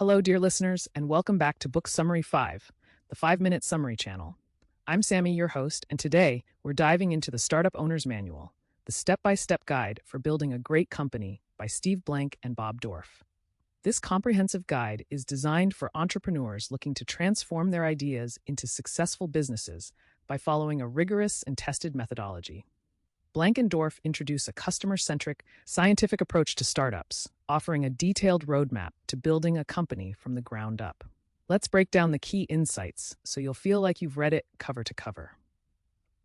Hello, dear listeners, and welcome back to Book Summary 5, the 5-Minute Summary channel. I'm Sammy, your host, and today we're diving into the Startup Owner's Manual, the step-by-step guide for building a great company by Steve Blank and Bob Dorf. This comprehensive guide is designed for entrepreneurs looking to transform their ideas into successful businesses by following a rigorous and tested methodology. Blank and Dorf introduce a customer-centric, scientific approach to startups, offering a detailed roadmap to building a company from the ground up. Let's break down the key insights so you'll feel like you've read it cover to cover.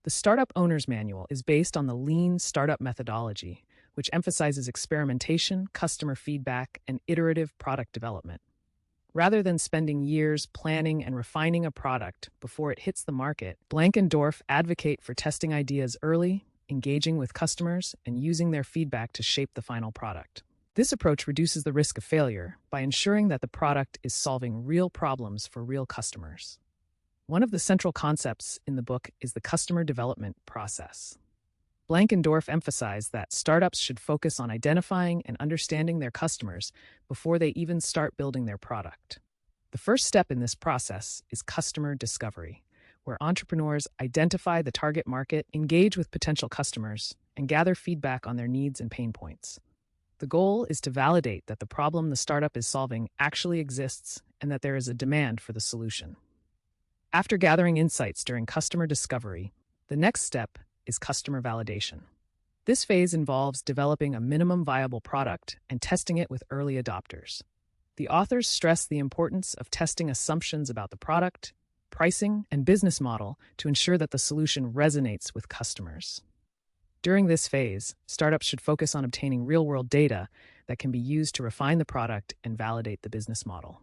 The Startup Owner's Manual is based on the lean startup methodology, which emphasizes experimentation, customer feedback, and iterative product development. Rather than spending years planning and refining a product before it hits the market, Blank and Dorf advocate for testing ideas early, engaging with customers, and using their feedback to shape the final product. This approach reduces the risk of failure by ensuring that the product is solving real problems for real customers. One of the central concepts in the book is the customer development process. Blank and Dorf emphasize that startups should focus on identifying and understanding their customers before they even start building their product. The first step in this process is customer discovery, where entrepreneurs identify the target market, engage with potential customers, and gather feedback on their needs and pain points. The goal is to validate that the problem the startup is solving actually exists and that there is a demand for the solution. After gathering insights during customer discovery, the next step is customer validation. This phase involves developing a minimum viable product and testing it with early adopters. The authors stress the importance of testing assumptions about the product, pricing, and business model to ensure that the solution resonates with customers. During this phase, startups should focus on obtaining real-world data that can be used to refine the product and validate the business model.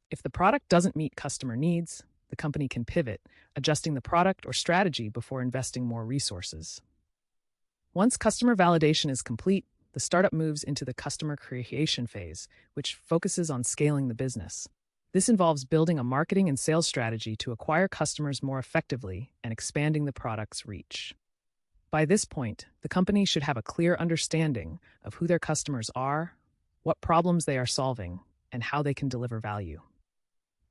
If the product doesn't meet customer needs, the company can pivot, adjusting the product or strategy before investing more resources. Once customer validation is complete, the startup moves into the customer creation phase, which focuses on scaling the business. This involves building a marketing and sales strategy to acquire customers more effectively and expanding the product's reach. By this point, the company should have a clear understanding of who their customers are, what problems they are solving, and how they can deliver value.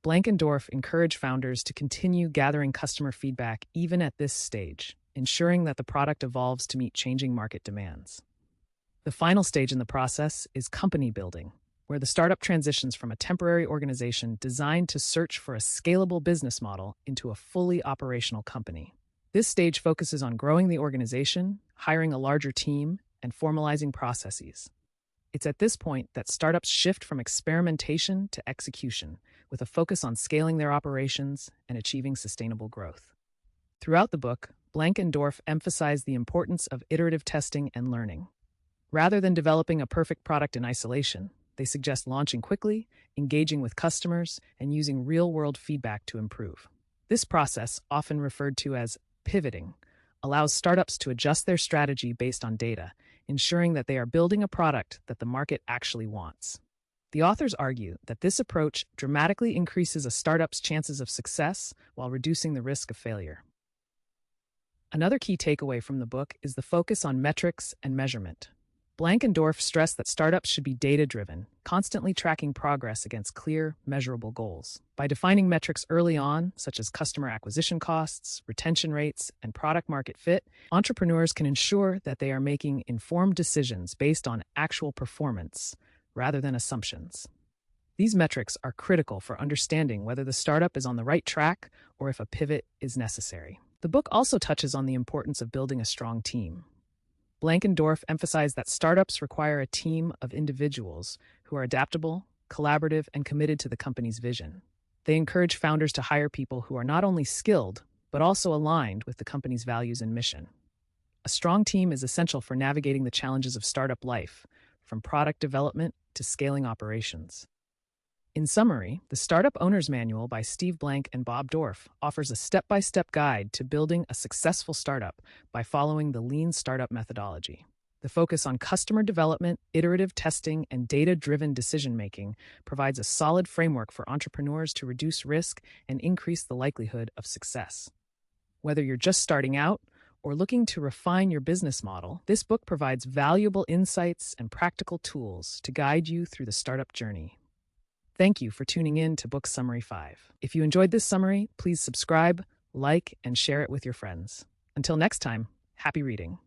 Blank and Dorf encourage founders to continue gathering customer feedback even at this stage, ensuring that the product evolves to meet changing market demands. The final stage in the process is company building, where the startup transitions from a temporary organization designed to search for a scalable business model into a fully operational company. This stage focuses on growing the organization, hiring a larger team, and formalizing processes. It's at this point that startups shift from experimentation to execution, with a focus on scaling their operations and achieving sustainable growth. Throughout the book, Blank and Dorf emphasize the importance of iterative testing and learning. Rather than developing a perfect product in isolation, they suggest launching quickly, engaging with customers, and using real-world feedback to improve. This process, often referred to as pivoting, allows startups to adjust their strategy based on data, ensuring that they are building a product that the market actually wants. The authors argue that this approach dramatically increases a startup's chances of success while reducing the risk of failure. Another key takeaway from the book is the focus on metrics and measurement. Blank and Dorf stress that startups should be data-driven, constantly tracking progress against clear, measurable goals. By defining metrics early on, such as customer acquisition costs, retention rates, and product-market fit, entrepreneurs can ensure that they are making informed decisions based on actual performance rather than assumptions. These metrics are critical for understanding whether the startup is on the right track or if a pivot is necessary. The book also touches on the importance of building a strong team. Blank and Dorf emphasize that startups require a team of individuals who are adaptable, collaborative, and committed to the company's vision. They encourage founders to hire people who are not only skilled, but also aligned with the company's values and mission. A strong team is essential for navigating the challenges of startup life, from product development to scaling operations. In summary, the Startup Owner's Manual by Steve Blank and Bob Dorf offers a step-by-step guide to building a successful startup by following the lean startup methodology. The focus on customer development, iterative testing, and data-driven decision-making provides a solid framework for entrepreneurs to reduce risk and increase the likelihood of success. Whether you're just starting out or looking to refine your business model, this book provides valuable insights and practical tools to guide you through the startup journey. Thank you for tuning in to Book Summary 5. If you enjoyed this summary, please subscribe, like, and share it with your friends. Until next time, happy reading.